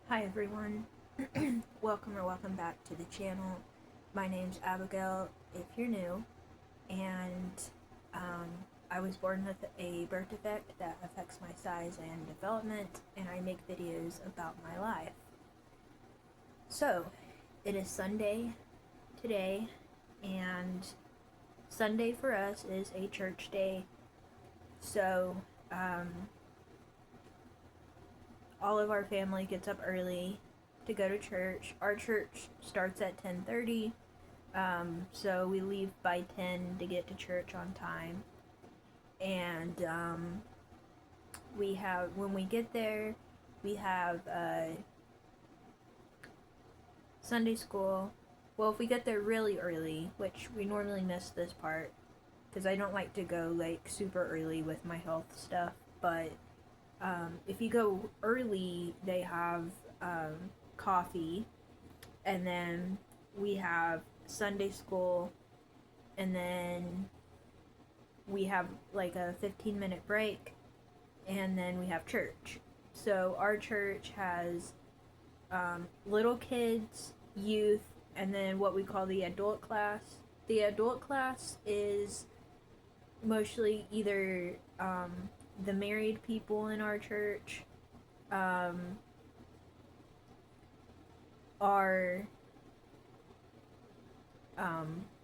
Hi everyone, welcome back to the channel. My name's Abigail if you're new, and I was born with a birth defect that affects my size and development, and I make videos about my life. So, it is Sunday today, and Sunday for us is a church day, so all of our family gets up early to go to church. Our church starts at 10:30, so we leave by 10 to get to church on time. And when we get there, we have Sunday school. Well, if we get there really early, which we normally miss this part because I don't like to go like super early with my health stuff, but if you go early, they have coffee, and then we have Sunday school, and then we have like a 15-minute break, and then we have church. So our church has little kids, youth, and then what we call the adult class. The adult class is mostly either the married people in our church, are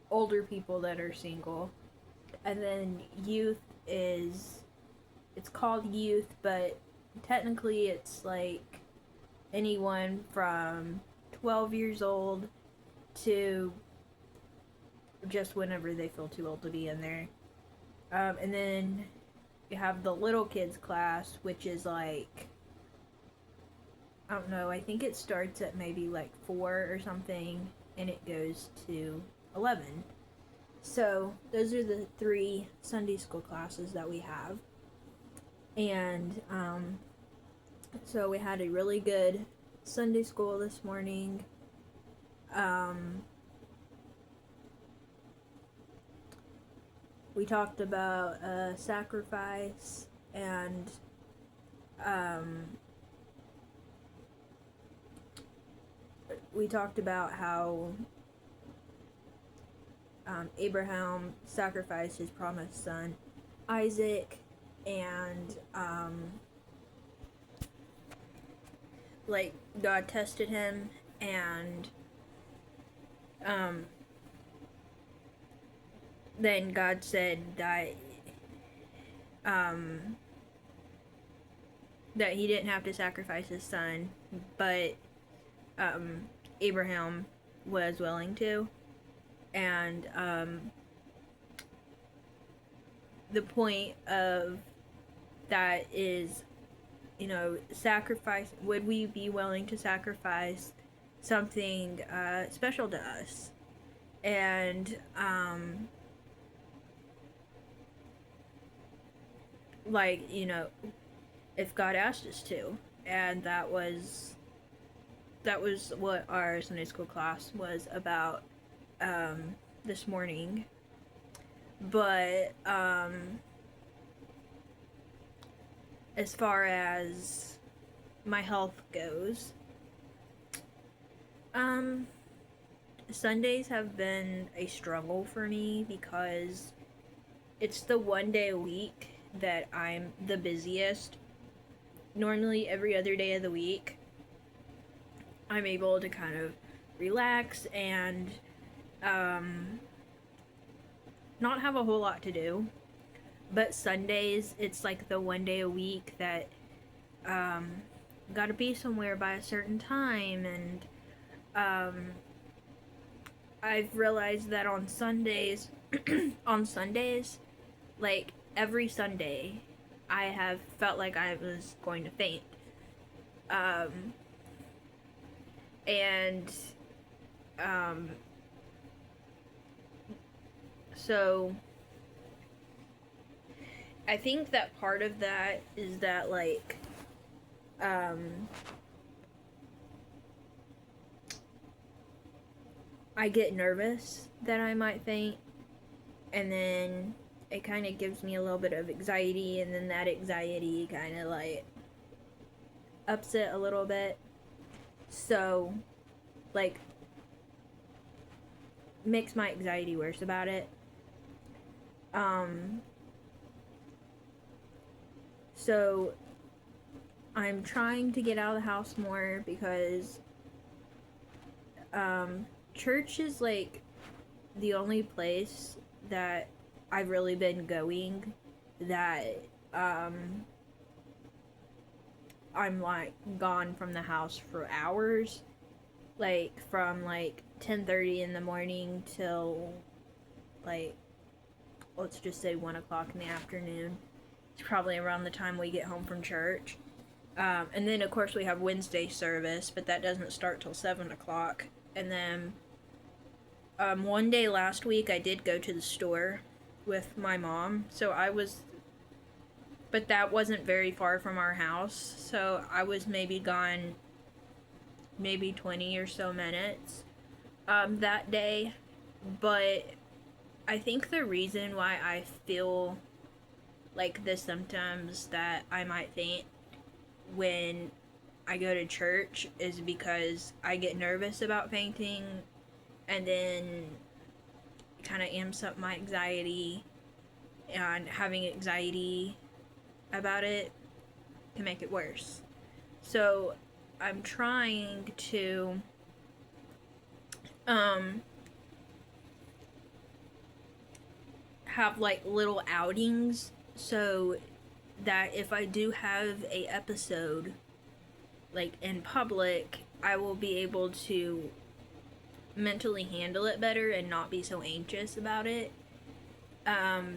older people that are single, and then youth it's called youth, but technically it's like anyone from 12 years old to just whenever they feel too old to be in there. And then you have the little kids class, which is like, I don't know, I think it starts at maybe like 4 or something, and it goes to 11. So those are the 3 Sunday school classes that we have. And so we had a really good Sunday school this morning. We talked about sacrifice, and we talked about how Abraham sacrificed his promised son, Isaac, and like God tested him, and then God said that that he didn't have to sacrifice his son, but Abraham was willing to, and the point of that is, sacrifice. Would we be willing to sacrifice something special to us? And like, if God asked us to. And that was what our Sunday school class was about this morning. But as far as my health goes, Sundays have been a struggle for me because it's the one day a week that I'm the busiest. Normally every other day of the week I'm able to kind of relax and not have a whole lot to do. But Sundays, it's like the one day a week that gotta be somewhere by a certain time, and I've realized that on Sundays, like every Sunday, I have felt like I was going to faint. And so I think that part of that is that, like, I get nervous that I might faint, and then it kind of gives me a little bit of anxiety, and then that anxiety kind of like ups it a little bit. So, like, makes my anxiety worse about it. So I'm trying to get out of the house more because church is like the only place that I've really been going that I'm like gone from the house for hours, like from like 10:30 in the morning till like, let's just say 1 o'clock in the afternoon. It's probably around the time we get home from church. And then, of course, we have Wednesday service, but that doesn't start till 7 o'clock. And then one day last week, I did go to the store with my mom. But that wasn't very far from our house. So I was maybe gone maybe 20 or so minutes that day. But I think the reason why I feel like the symptoms that I might faint when I go to church is because I get nervous about fainting, and then it kind of amps up my anxiety, and having anxiety about it can make it worse. So I'm trying to have like little outings so that if I do have a episode like in public, I will be able to mentally handle it better and not be so anxious about it. Like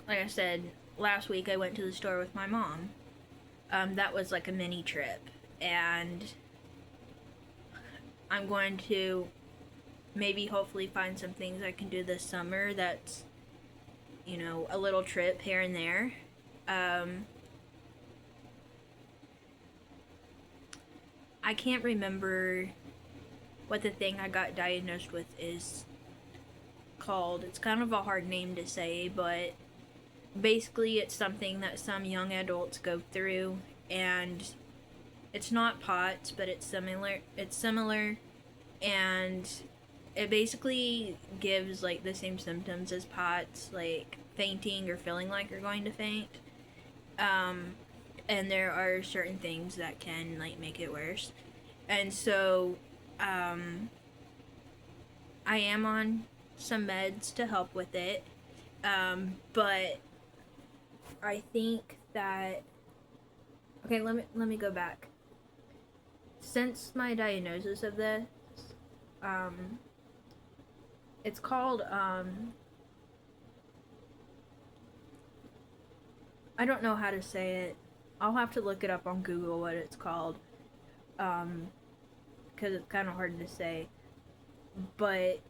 I said, last week I went to the store with my mom. That was like a mini trip, and I'm going to maybe hopefully find some things I can do this summer that's, you know, a little trip here and there. I can't remember what the thing I got diagnosed with is called. It's kind of a hard name to say, but basically it's something that some young adults go through, and it's not POTS, but it's similar, and it basically gives like the same symptoms as POTS, like fainting or feeling like you're going to faint. And there are certain things that can like make it worse. And so I am on some meds to help with it. But I think that, okay, let me go back. Since my diagnosis of this, it's called I don't know how to say it. I'll have to look it up on Google what it's called, because it's kind of hard to say. But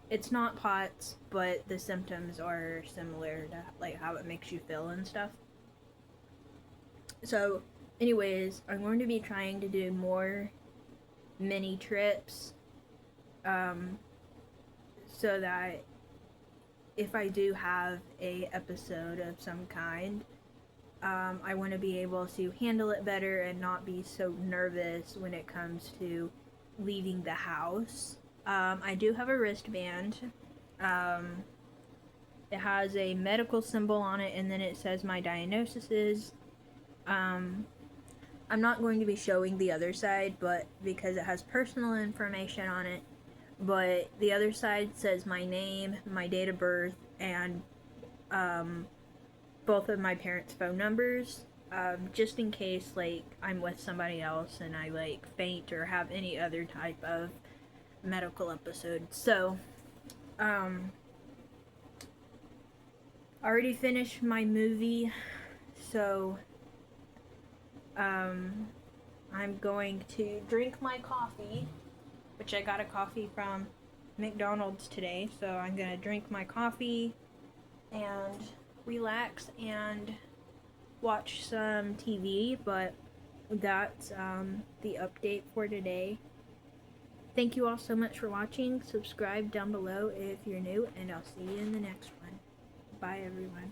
it's not POTS, but the symptoms are similar to like how it makes you feel and stuff. So, anyways, I'm going to be trying to do more mini trips, so that if I do have a episode of some kind, I want to be able to handle it better and not be so nervous when it comes to leaving the house. I do have a wristband. It has a medical symbol on it, and then it says my diagnosis is. I'm not going to be showing the other side, but because it has personal information on it. But the other side says my name, my date of birth, and both of my parents' phone numbers, just in case like I'm with somebody else and I like faint or have any other type of medical episode. So I already finished my movie, so I'm going to drink my coffee, which I got a coffee from McDonald's today. So I'm gonna drink my coffee and relax and watch some TV, but that's the update for today. Thank you all so much for watching. Subscribe down below if you're new, and I'll see you in the next one. Bye, everyone.